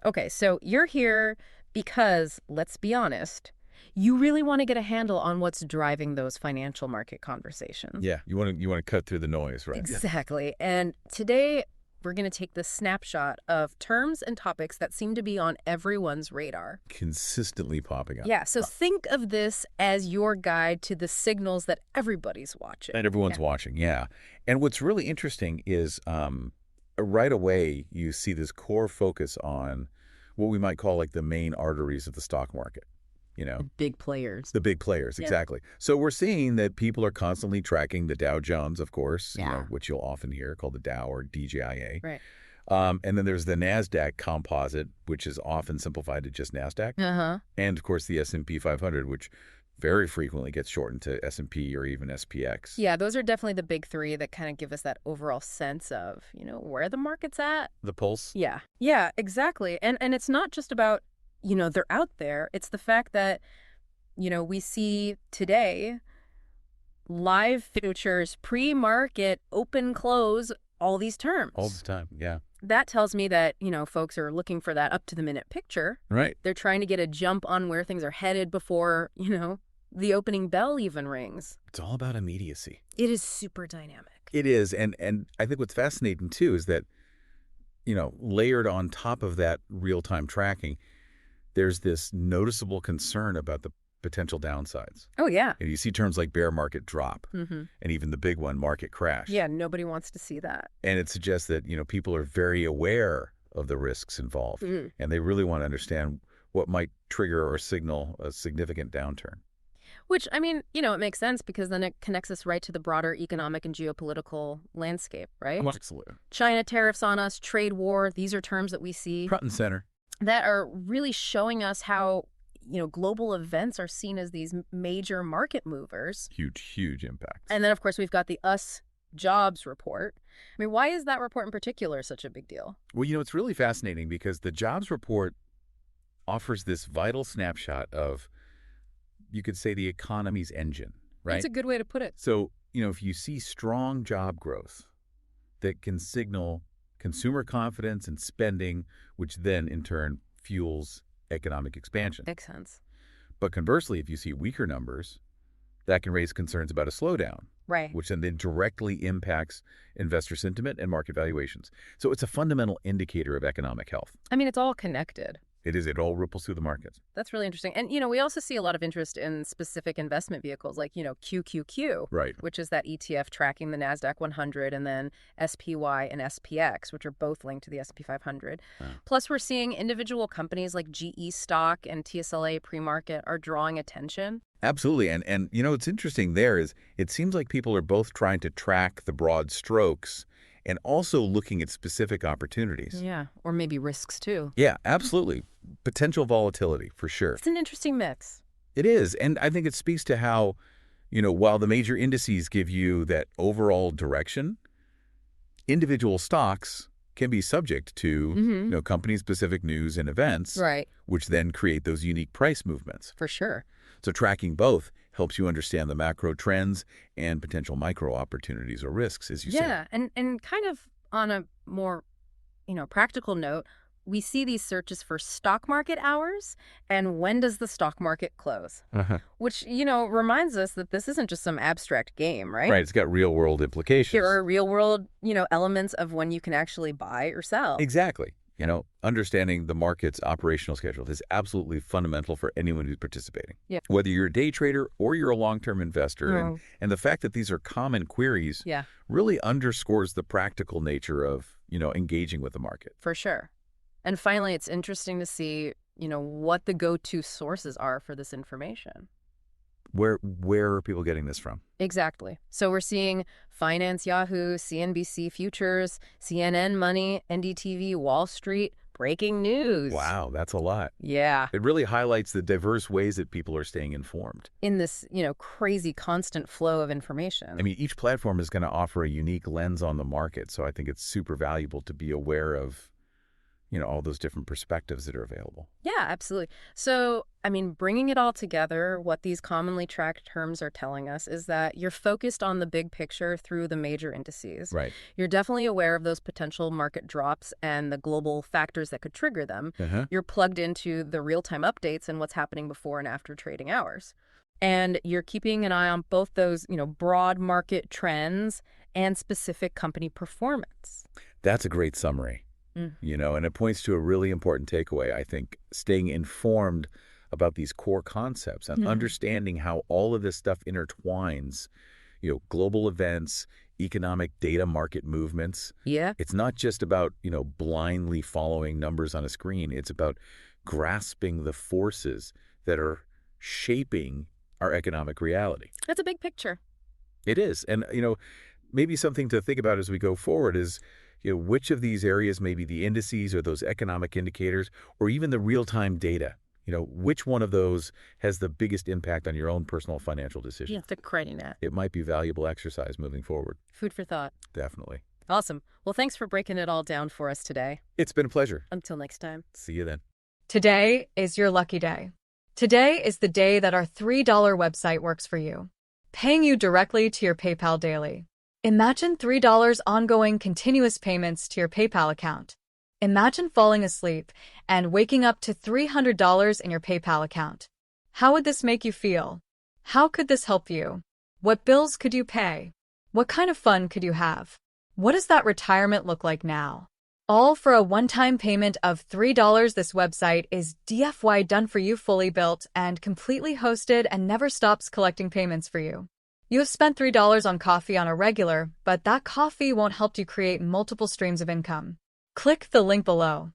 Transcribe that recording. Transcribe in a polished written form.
Okay, so you're here because, let's be honest, you really want to get a handle on what's driving those financial market conversations. Yeah, you want to cut through the noise, right? Exactly. And today we're going to take this snapshot of terms and topics that seem to be on everyone's radar. Consistently popping up. Yeah, so think of this as your guide to the signals that everybody's watching. And everyone's Yeah. watching, yeah. And what's really interesting is right away you see this core focus on what we might call like the main arteries of the stock market, you know, The big players. the big players, Yeah. exactly. So we're seeing that people are constantly tracking the Dow Jones, of course, Yeah. which you'll often hear called the Dow or DJIA. Right. And then there's the Nasdaq composite, which is often simplified to just Nasdaq. Uh-huh. And of course the S&P 500, which very frequently gets shortened to S&P or even SPX. Yeah, those are definitely the big three that kind of give us that overall sense of, where the market's at. The pulse. Yeah. Yeah, exactly. And it's not just about, they're out there. It's the fact that, we see today live futures, pre-market, open close, all these terms. All the time, yeah. That tells me that, folks are looking for that up-to-the-minute picture. Right. They're trying to get a jump on where things are headed before, the opening bell even rings. It's all about immediacy. It is super dynamic. It is. And I think what's fascinating, too, is that, layered on top of that real-time tracking, there's this noticeable concern about the potential downsides. Oh, yeah. And you see terms like bear market drop Mm-hmm. and even the big one, market crash. Yeah, nobody wants to see that. And it suggests that, people are very aware of the risks involved. Mm. And they really want to understand what might trigger or signal a significant downturn. Which, it makes sense because then it connects us right to the broader economic and geopolitical landscape, right? Absolutely. China tariffs on us, trade war, these are terms that we see Front and center. that are really showing us how, global events are seen as these major market movers. Huge impact. And then, of course, we've got the US jobs report. Why is that report in particular such a big deal? Well, it's really fascinating because the jobs report offers this vital snapshot of, you could say, the economy's engine, right? That's a good way to put it. So, if you see strong job growth that can signal consumer confidence and spending, which then in turn fuels economic expansion. Makes sense. But conversely, if you see weaker numbers, that can raise concerns about a slowdown, Right. which then directly impacts investor sentiment and market valuations. So it's a fundamental indicator of economic health. It's all connected. It all ripples through the markets. That's really interesting. And, we also see a lot of interest in specific investment vehicles like, QQQ, Right. which is that ETF tracking the Nasdaq 100, and then SPY and SPX, which are both linked to the S&P 500. Oh. Plus, we're seeing individual companies like GE stock and TSLA pre-market are drawing attention. Absolutely. And what's interesting there is it seems like people are both trying to track the broad strokes and also looking at specific opportunities. Yeah, or maybe risks too. Yeah, absolutely. Potential volatility, for sure. It's an interesting mix. It is. And I think it speaks to how, while the major indices give you that overall direction, individual stocks can be subject to, company-specific news and events, Right. which then create those unique price movements. For sure. So tracking both helps you understand the macro trends and potential micro opportunities or risks, as you say. Yeah, and kind of on a more, practical note, we see these searches for stock market hours and when does the stock market close, which, reminds us that this isn't just some abstract game, right? Right. It's got real world implications. Here are real world, elements of when you can actually buy or sell. Exactly. Understanding the market's operational schedule is absolutely fundamental for anyone who's participating. Yeah. Whether you're a day trader or you're a long-term investor. Oh. And the fact that these are common queries Yeah, really underscores the practical nature of, engaging with the market. for sure. And finally, it's interesting to see, what the go-to sources are for this information. Where are people getting this from? Exactly. So we're seeing Finance Yahoo, CNBC Futures, CNN Money, NDTV, Wall Street, breaking news. Wow, that's a lot. Yeah. It really highlights the diverse ways that people are staying informed. In this, crazy constant flow of information. I mean, each platform is going to offer a unique lens on the market, so I think it's super valuable to be aware of, all those different perspectives that are available. Yeah, absolutely. So, I mean, bringing it all together, what these commonly tracked terms are telling us is that you're focused on the big picture through the major indices. Right. You're definitely aware of those potential market drops and the global factors that could trigger them. Uh-huh. You're plugged into the real-time updates and what's happening before and after trading hours. And you're keeping an eye on both those, broad market trends and specific company performance. That's a great summary. And it points to a really important takeaway, I think, staying informed about these core concepts and understanding how all of this stuff intertwines, global events, economic data market movements. Yeah. It's not just about, blindly following numbers on a screen. It's about grasping the forces that are shaping our economic reality. That's a big picture. It is. And, maybe something to think about as we go forward is, which of these areas, maybe the indices or those economic indicators, or even the real-time data, which one of those has the biggest impact on your own personal financial decision? Yeah, thick writing that. It might be valuable exercise moving forward. Food for thought. Definitely. Awesome. Well, thanks for breaking it all down for us today. It's been a pleasure. Until next time. See you then. Today is your lucky day. Today is the day that our $3 website works for you, paying you directly to your PayPal daily. Imagine $3 ongoing continuous payments to your PayPal account. Imagine falling asleep and waking up to $300 in your PayPal account. How would this make you feel? How could this help you? What bills could you pay? What kind of fun could you have? What does that retirement look like now? All for a one-time payment of $3. This website is DFY done for you, fully built and completely hosted, and never stops collecting payments for you. You have spent $3 on coffee on a regular, but that coffee won't help you create multiple streams of income. Click the link below.